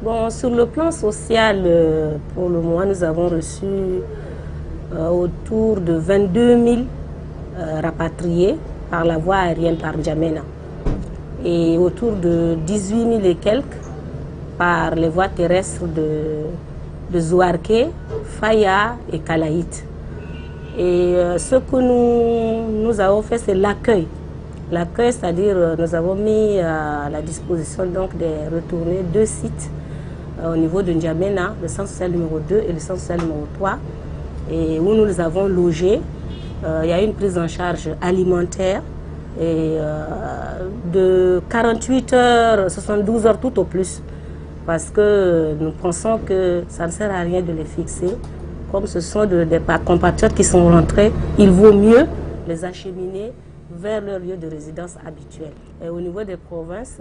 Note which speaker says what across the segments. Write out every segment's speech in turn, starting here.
Speaker 1: Bon, sur le plan social, pour le moment, nous avons reçu autour de 22 000 rapatriés par la voie aérienne par N'Djamena et autour de 18 000 et quelques par les voies terrestres de Zouarké, Faya et Kalaït. Et ce que nous avons fait, c'est l'accueil. L'accueil, c'est-à-dire nous avons mis à la disposition donc des retournés 2 sites au niveau de N'Djamena, le centre social numéro 2 et le centre social numéro 3, et où nous les avons logés. Il y a une prise en charge alimentaire et de 48 heures, 72 heures tout au plus, parce que nous pensons que ça ne sert à rien de les fixer. Comme ce sont des compatriotes qui sont rentrés, il vaut mieux les acheminer vers leur lieu de résidence habituel. Et au niveau des provinces,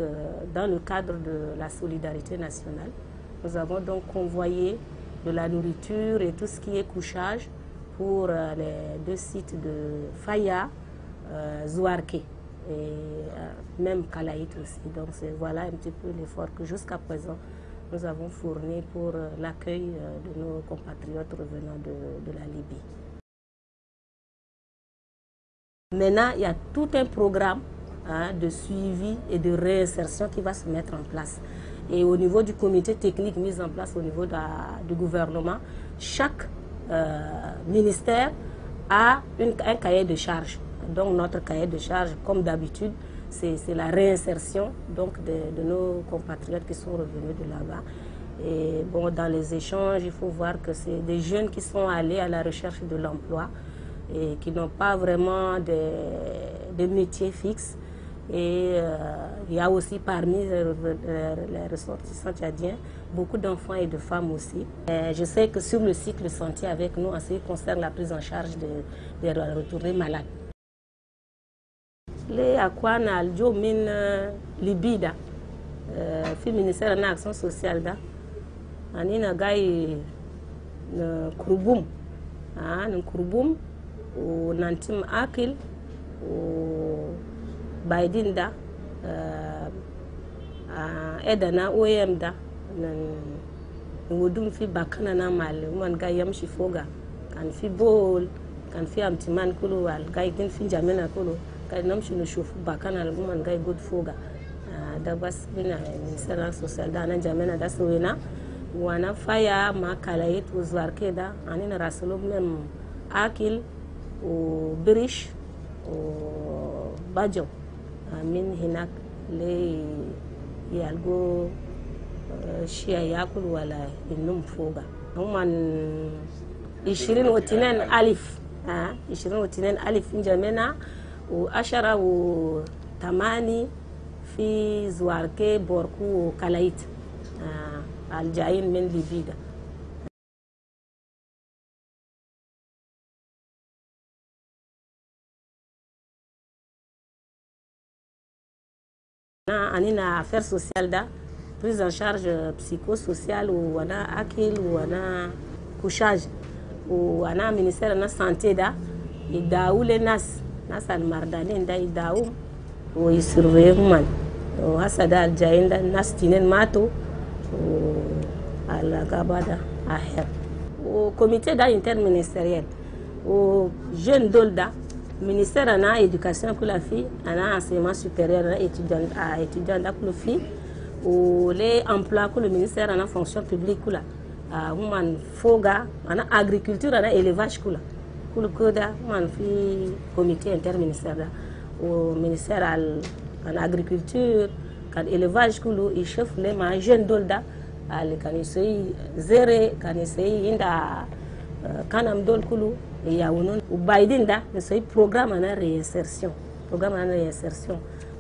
Speaker 1: dans le cadre de la solidarité nationale, nous avons donc convoyé de la nourriture et tout ce qui est couchage pour les 2 sites de Faya, Zouarké et même Kalaït aussi. Donc voilà un petit peu l'effort que jusqu'à présent nous avons fourni pour l'accueil de nos compatriotes revenant de la Libye. Maintenant, il y a tout un programme de suivi et de réinsertion qui va se mettre en place. Et au niveau du comité technique mis en place au niveau du gouvernement, chaque ministère a un cahier de charge. Donc notre cahier de charge, comme d'habitude, c'est la réinsertion donc de nos compatriotes qui sont revenus de là-bas. Et bon, dans les échanges, il faut voir que c'est des jeunes qui sont allés à la recherche de l'emploi et qui n'ont pas vraiment de métiers fixes. Et il y a aussi parmi les ressortissants tchadiens beaucoup d'enfants et de femmes aussi. Et je sais que sur le cycle sentier avec nous en ce qui concerne la prise en charge des retournés malades. Les Akwana Aljo min Libida, fi ministère de l'Action sociale da, anina gai Kouroboum, Kouroboum, ou Nantim Akil, ou Baidin da, Edana OEM da, Wudum fi Bakana na mal, man gai Yamshi Foga, kan fi Bol, kan fi Amtiman Kulu, al gai din fi N'Djamena Kulu. Kay nam shi no shofu bakana albuman gai good foga da bas bina ministère social da nan N'Djamena da sowena wana Faya ma Kalaït u Zouarké da anina rasulu même akil u birish u bajo min hinak le yalgo shia yakul wala innum foga man 22 alif 22 alif N'Djamena وعشرة وثماني في زواركي بوركو وكلايت الجايين من ليبيا. أنا affaires sociales da prise en charge psychosociale وأنا أكل وأنا couchage وأنا ministère de la santé da يداول الناس ناس المردانين دا يداوم ويسرفيهم من وهسا الجايين دا الناس تنين ماتوا وعلى قبادة آخر وكوميتي دا انترمينستريال وجن دول دا ministère أنا éducation كل في أنا enseignement supérieur أنا étudiant دا كل في ولي emploi كل ministère أنا fonction publique كل هم فوقا أنا agriculture أنا élevage كل كودا من في كوميتي انترمينستريال ومينستير الأغريكولتور كان إليفاج كله يشوف لما جن دول دا اللي كان يسوي زرع كان يسوي عند كانم دول كله يعاونون وبايدين دا يسوي بروغرام أنا ريانسيرسيون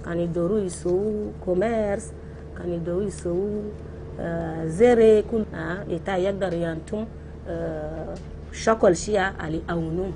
Speaker 1: كان يدوروا يسوي كوميرس كان يدوروا يسوي زرع كل إتا يقدر ينتم شكل شيء على أونهم